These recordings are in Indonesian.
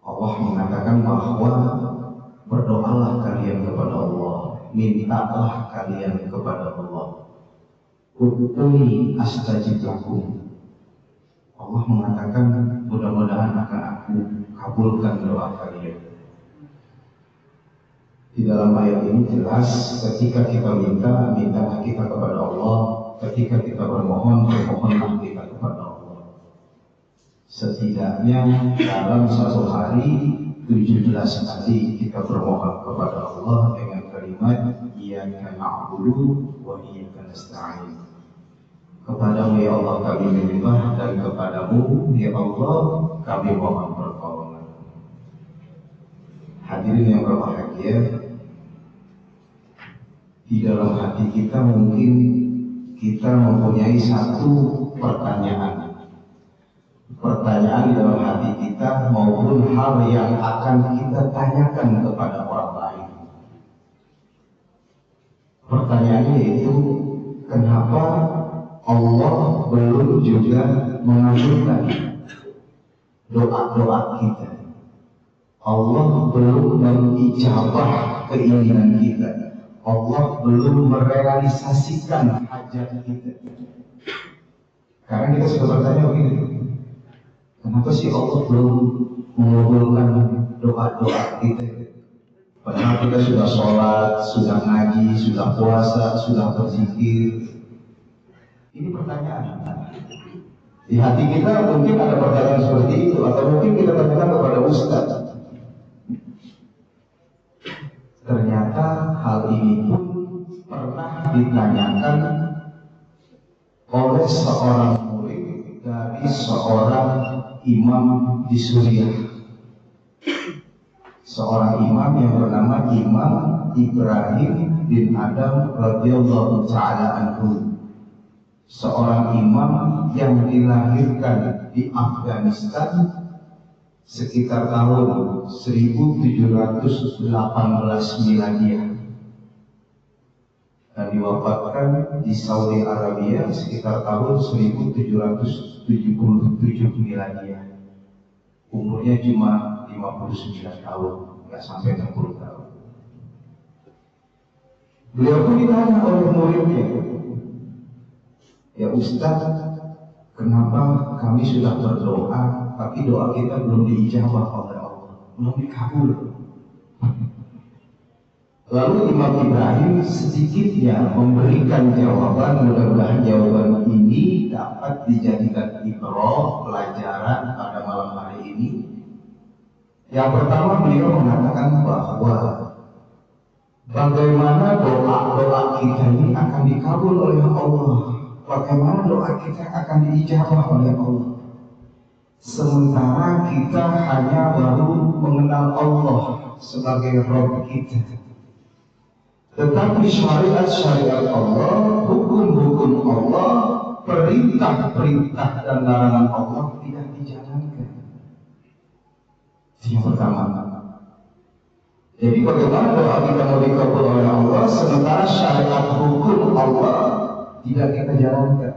Allah mengatakan bahwa berdoalah kalian kepada Allah, mintalah kalian kepada Allah. Ud'uni astajib lakum. Allah mengatakan mudah-mudahan akan aku kabulkan doa kalian. Di dalam ayat ini jelas ketika kita mintalah kita kepada Allah. Ketika kita bermohon, bermohonlah kita kepada Allah. Setidaknya dalam satu hari 17 kali kita bermohon kepada Allah dengan kalimat Iyyaka na'budu wa iyyaka nasta'in. Kepadamu ya Allah kami menyembah dan kepadamu ya Allah kami mohon pertolongan. Hadirin yang berbahagia, di dalam hati kita mungkin kita mempunyai satu pertanyaan di dalam hati kita maupun hal yang akan kita tanyakan kepada orang lain. Pertanyaannya yaitu, kenapa Allah belum juga mengabulkan doa-doa kita? Allah belum mengijabah keinginan kita. Allah belum merealisasikan hajat kita. Karena kita sudah bertanya begini, kenapa sih Allah belum mengabulkan doa-doa kita? Padahal kita sudah sholat, sudah ngaji, sudah puasa, sudah berzikir. Ini pertanyaan. Di hati kita mungkin ada pertanyaan seperti itu, atau mungkin kita tanyakan kepada Ustaz. Ternyata hal ini pun pernah ditanyakan oleh seorang murid dari seorang imam di Suriah. Seorang imam yang bernama Imam Ibrahim bin Adam radhiyallahu ta'ala anhu. Seorang imam yang dilahirkan di Afghanistan sekitar tahun 1718 Miladiah dan diwafatkan di Saudi Arabia sekitar tahun 1777 Miladiah. Umurnya cuma 59 tahun, nggak sampai 60 tahun. Beliau pun ditanya oleh muridnya, ya Ustaz, kenapa kami sudah berdoa tapi doa kita belum diijabah oleh Allah, belum dikabul? Lalu Imam Ibrahim sedikitnya memberikan jawaban. Mudah-mudahan jawaban ini dapat dijadikan ibrah, pelajaran pada malam hari ini. Yang pertama, beliau mengatakan bahwa bagaimana doa-doa kita ini akan dikabul oleh Allah, bagaimana doa kita akan diijabah oleh Allah, sementara kita hanya baru mengenal Allah sebagai Rabb kita. Tetapi syariat-syariat Allah, hukum-hukum Allah, perintah-perintah dan larangan Allah tidak dijalankan. Itu yang pertama. Jadi bagaimana doa kita mau dikabul oleh Allah sementara syariat hukum Allah tidak kita jalankan?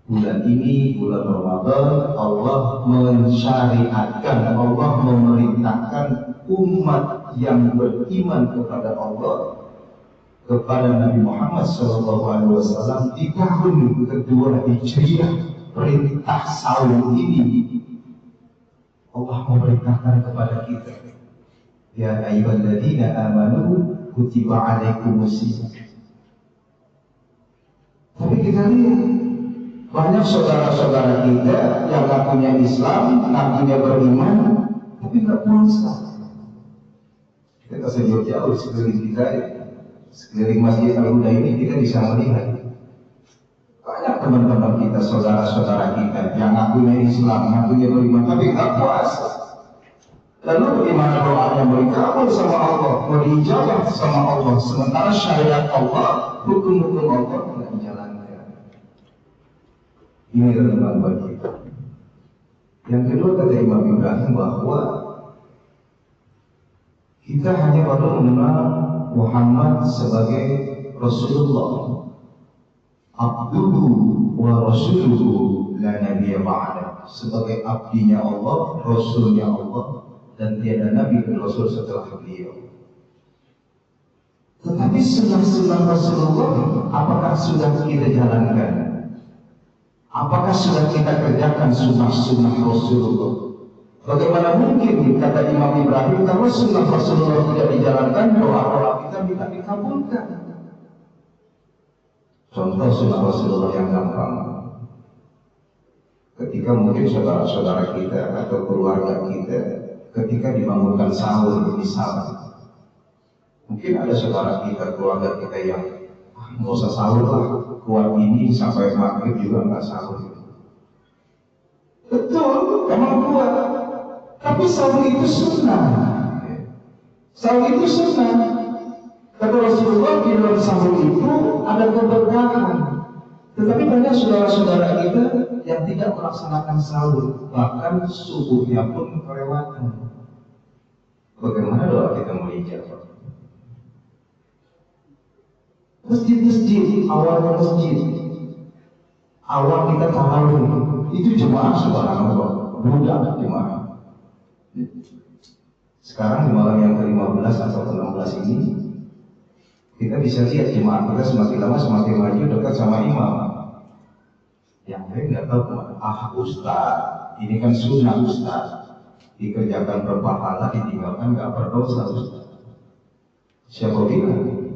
Bulan ini, bulan Ramadan, Allah mensyariatkan, Allah memerintahkan umat yang beriman kepada Allah, kepada Nabi Muhammad SAW di tahun kedua Hijriah. Perintah saum ini Allah memerintahkan kepada kita, ya ayyuhalladzina amanu kutiba alaikumusiyam. Tapi kita lihat banyak saudara-saudara kita yang ngakunya Islam, ngakunya beriman, tapi nggak puasa. Kita sejauh-jauh sekeliling kita, sekeliling Masjid Al-Huda ini kita bisa melihat banyak teman-teman kita, saudara-saudara kita yang ngakunya Islam, ngakunya beriman, tapi nggak puasa. Lalu bagaimana doanya mau dikabul sama Allah, mau diijabah sama Allah, sementara syariat Allah, hukum-hukum Allah tidak dijalankan? Ini renungan bagi kita. Yang kedua, kata Imam Ibrahim bahwa kita hanya baru mengenal Muhammad sebagai Rasulullah, abduhu wa rasuluhu la nabiyya ba'da. sebagai abdinya Allah, Rasulnya Allah, dan tiada Nabi dan Rasul setelah beliau. Tetapi sunnah-sunnah Rasulullah, apakah sudah kita jalankan? Apakah sudah kita kerjakan sunnah-sunnah Rasulullah? Bagaimana mungkin, kata Imam Ibrahim, kalau sunnah Rasulullah tidak dijalankan, doa-doa kita minta dikabulkan. Contoh sunnah Rasulullah yang gampang. Ketika mungkin saudara-saudara kita atau keluarga kita, ketika dibangunkan sahur misalnya, mungkin ada saudara kita, keluarga kita yang nggak usah sahur lah, kuat ini sampai maghrib juga nggak sahur. Betul, emang kuat. Tapi sahur itu sunnah. Sahur itu sunnah. Kata Rasulullah, di dalam sahur itu ada keberkahan. Tetapi banyak saudara-saudara kita yang tidak melaksanakan sahur, bahkan subuhnya pun kelewatan. Bagaimana doa kita mau dijawab? Masjid-masjid, awal masjid, awal kita tarawih, itu jemaah subhanallah, budak jemaah. Sekarang di malam yang ke-15 atau ke-16 ini, kita bisa lihat jemaah kita semakin lama semakin maju dekat sama imam. Yang lain nggak tahu kemana. Ustaz, ini kan sunnah Ustaz, dikerjakan berpahala, ditinggalkan nggak berdosa Ustaz. Siapa bilang?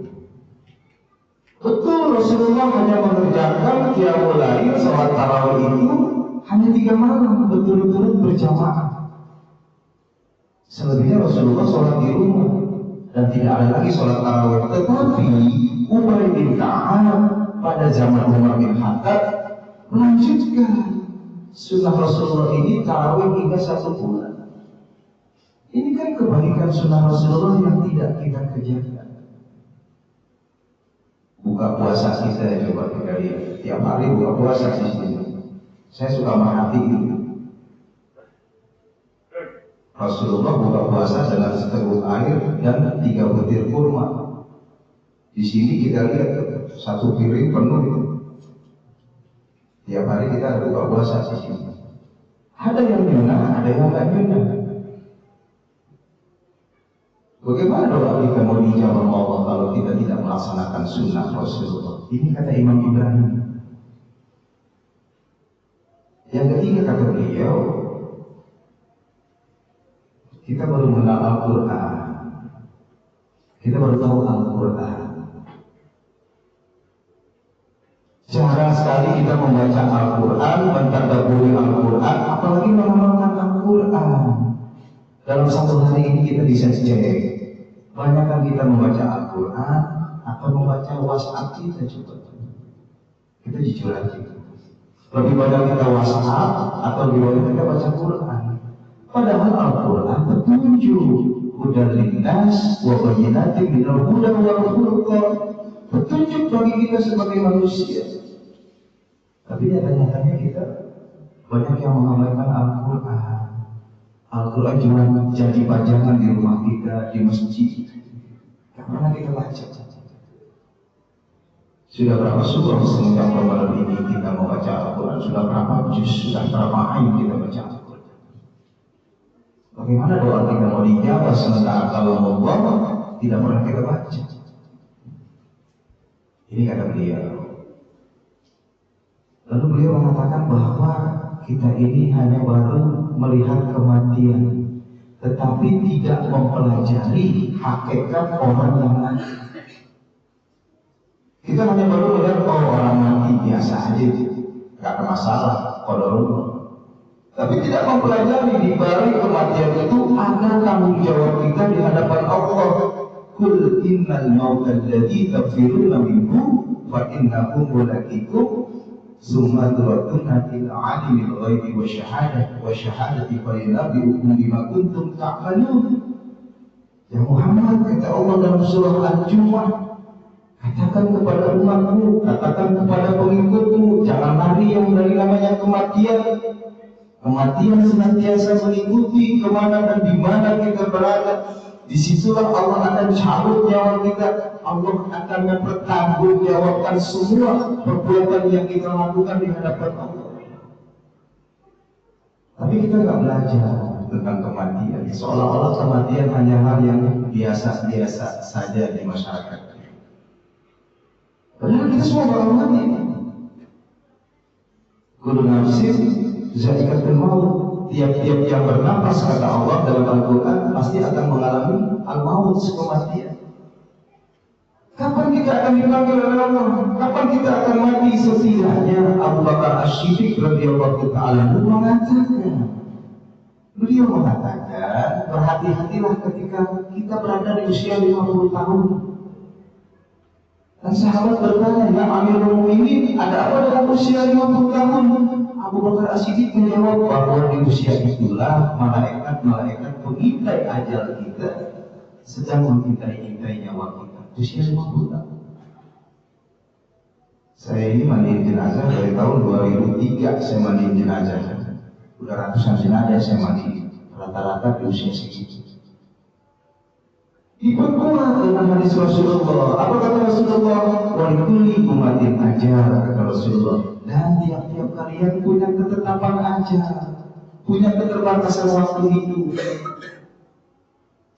Betul, Rasulullah hanya mengerjakan qiyamul lail, sholat tarawih itu hanya 3 malam, betul-betul berjamaah. Selebihnya Rasulullah sholat di rumah dan tidak ada lagi sholat tarawih. Tetapi Ubay bin Ka'ab pada zaman Umar bin Khattab melanjutkan sunnah Rasulullah ini tarawih hingga 1 bulan. Ini kan kebaikan sunnah Rasulullah yang tidak kita kerjakan. Buka puasa kita coba kita lihat, tiap hari buka puasa di sini. Saya suka merhati itu. Rasulullah buka puasa dengan seteguk air dan 3 butir kurma. Di sini kita lihat 1 piring penuh itu. Tiap hari kita ada buka puasa di sini. Ada yang nyunah, ada yang nggak nyunah. Bagaimana doa kita mau dijawab Allah kalau kita tidak melaksanakan sunnah Rasulullah? Ini kata Imam Ibrahim. Yang ketiga kata beliau, kita baru mengenal Al-Quran, kita baru tahu Al-Quran. Jarang sekali kita membaca Al-Quran, mentadabburi Al-Quran, apalagi mengamalkan Al-Quran. Dalam 1 hari ini kita bisa cek, banyakkan kita membaca Al-Quran atau membaca WhatsApp kita coba. Kita jujur aja. Lebih banyak kita WhatsApp atau lebih banyak kita baca Quran. Padahal Al-Quran petunjuk, hudan linnas wa bayyinatin minal huda wal furqan, petunjuk bagi kita sebagai manusia. Tapi nyata-nyatanya kita banyak yang mengamalkan Al-Quran. Al-Quran cuma jadi pajangan di rumah kita, di masjid. Tidak pernah kita baca. Sudah berapa surah semenjak Ramadan ini kita membaca Al-Quran? Sudah berapa juz, sudah berapa ayat kita baca Al-Quran? Bagaimana doa kita mau dijawab sementara kalau Allah tidak pernah kita baca? Ini kata beliau. Lalu beliau mengatakan bahwa kita ini hanya baru melihat kematian, tetapi tidak mempelajari hakikat orang yang mati. Kita hanya baru melihat orang mati biasa aja, nggak ada masalah, qadarullah. Tapi tidak mempelajari di balik kematian itu ada tanggung jawab kita di hadapan Allah. Qul innal mauta alladzi tafiruna minhu fa innahu mulaqikum summa turaduna ila alimil ghaibi wa syahadati fa yunabbi'ukum bima kuntum ta'malun. Ya Muhammad, kata Allah dalam surah Al-Jumu'ah, katakan kepada umatmu, katakan kepada pengikutmu, jangan lari yang dari namanya kematian. Kematian senantiasa mengikuti kemana dan di mana kita berada. Disitulah Allah akan cabut nyawa kita. Allah akan mempertanggungjawabkan semua perbuatan yang kita lakukan di hadapan Allah. Tapi kita nggak belajar tentang kematian. Seolah-olah kematian hanya hal yang biasa-biasa saja di masyarakat. Padahal kita semua bakal mati. Kullu nafsin za'iqatul maut. Tiap-tiap yang bernapas, kata Allah dalam Al-Quran, pasti akan mengalami al-maut, kematian. Kapan kita akan dipanggil oleh Allah? Kapan kita akan mati? Setidaknya Abu Bakar As-Siddiq radhiyallahu ta'ala beliau mengatakan, berhati-hatilah ketika kita berada di usia 50 tahun. Dan sahabat bertanya, ya Amirul Mukminin, ada apa dalam usia 50 tahun? Abu Bakar As-Siddiq menjawab bahwa di usia itulah malaikat-malaikat pengintai ajal kita sedang mengintai nyawa kita. Usia 50 tahun. Saya ini mandiin jenazah dari tahun 2003. Saya mandiin jenazah. Udah ratusan jenazah saya mandiin. Rata-rata di usia segitu. Diperkuat dengan hadis Rasulullah. Apa kata Rasulullah? Wa likulli ummatin ajal, kata Rasulullah. Dan tiap-tiap kalian punya ketetapan ajal, punya keterbatasan waktu hidup.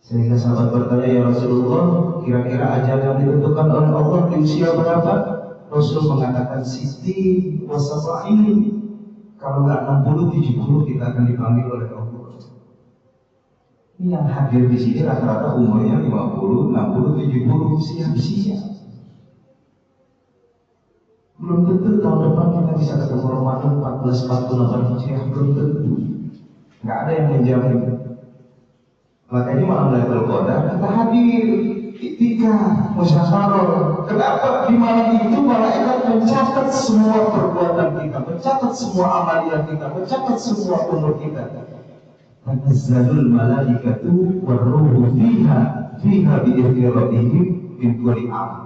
Sehingga sahabat bertanya, ya Rasulullah, kira-kira ajal yang ditentukan oleh Allah di usia berapa? Rasul mengatakan siti wasaba'in. Kalau nggak 60, 70 kita akan dipanggil oleh Allah. Ini yang hadir di sini rata-rata umurnya 50, 60, 70, siap-siap. Belum tentu tahun depan kita bisa ketemu Ramadan 1448 Hijriah, belum tentu. Nggak ada yang menjamin. Makanya malam Lailatul Qadar kita hadir, iktikaf, musyawarah. Kenapa? Di malam itu malaikat mencatat semua perbuatan kita, mencatat semua amalan kita, mencatat semua umur kita. Tanazzalul malaikatu warruhu fiha bi'izni rabbihim min kulli amr.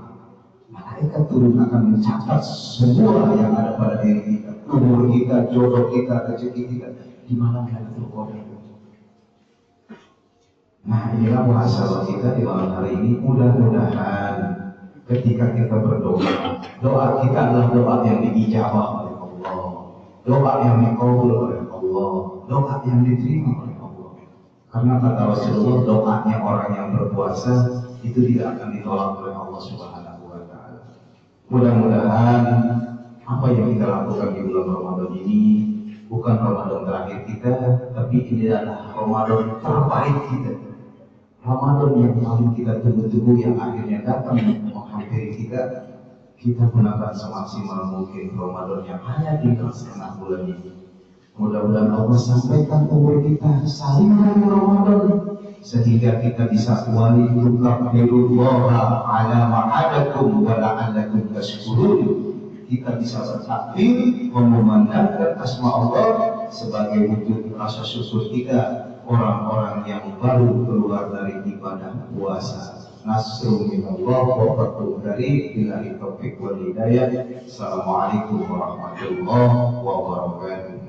Malaikat turun akan mencatat semua yang ada pada diri kita, umur kita, jodoh kita, rezeki kita di malam Lailatul Qadar. Nah, inilah muhasabah kita di malam hari ini. Mudah-mudahan ketika kita berdoa, doa kita adalah doa yang diijabah oleh Allah, doa yang dikabul oleh Allah, doa yang diterima oleh Allah. Karena kata Rasulullah, doanya orang yang berpuasa itu tidak akan ditolak oleh Allah Subhanahu wa Ta'ala. Mudah-mudahan apa yang kita lakukan di bulan Ramadan ini bukan Ramadan terakhir kita, tapi ini adalah Ramadan terbaik kita. Ramadan yang paling kita tunggu-tunggu, yang akhirnya datang menghampiri kita. Kita gunakan semaksimal mungkin Ramadan yang hanya tinggal setengah bulan ini. Mudah-mudahan Allah sampaikan umur kita saling dari Ramadan, sehingga kita bisa wali tukabbirullaha ala ma'adakum wa la'allakum tashkurun. Kita bisa bertakbir memandangkan asma Allah sebagai wujud rasa syukur kita, orang-orang yang baru keluar dari ibadah puasa. Nasrun minallah wa fathun qarib, billahi taufiq wal hidayah. Assalamualaikum warahmatullahi wabarakatuh.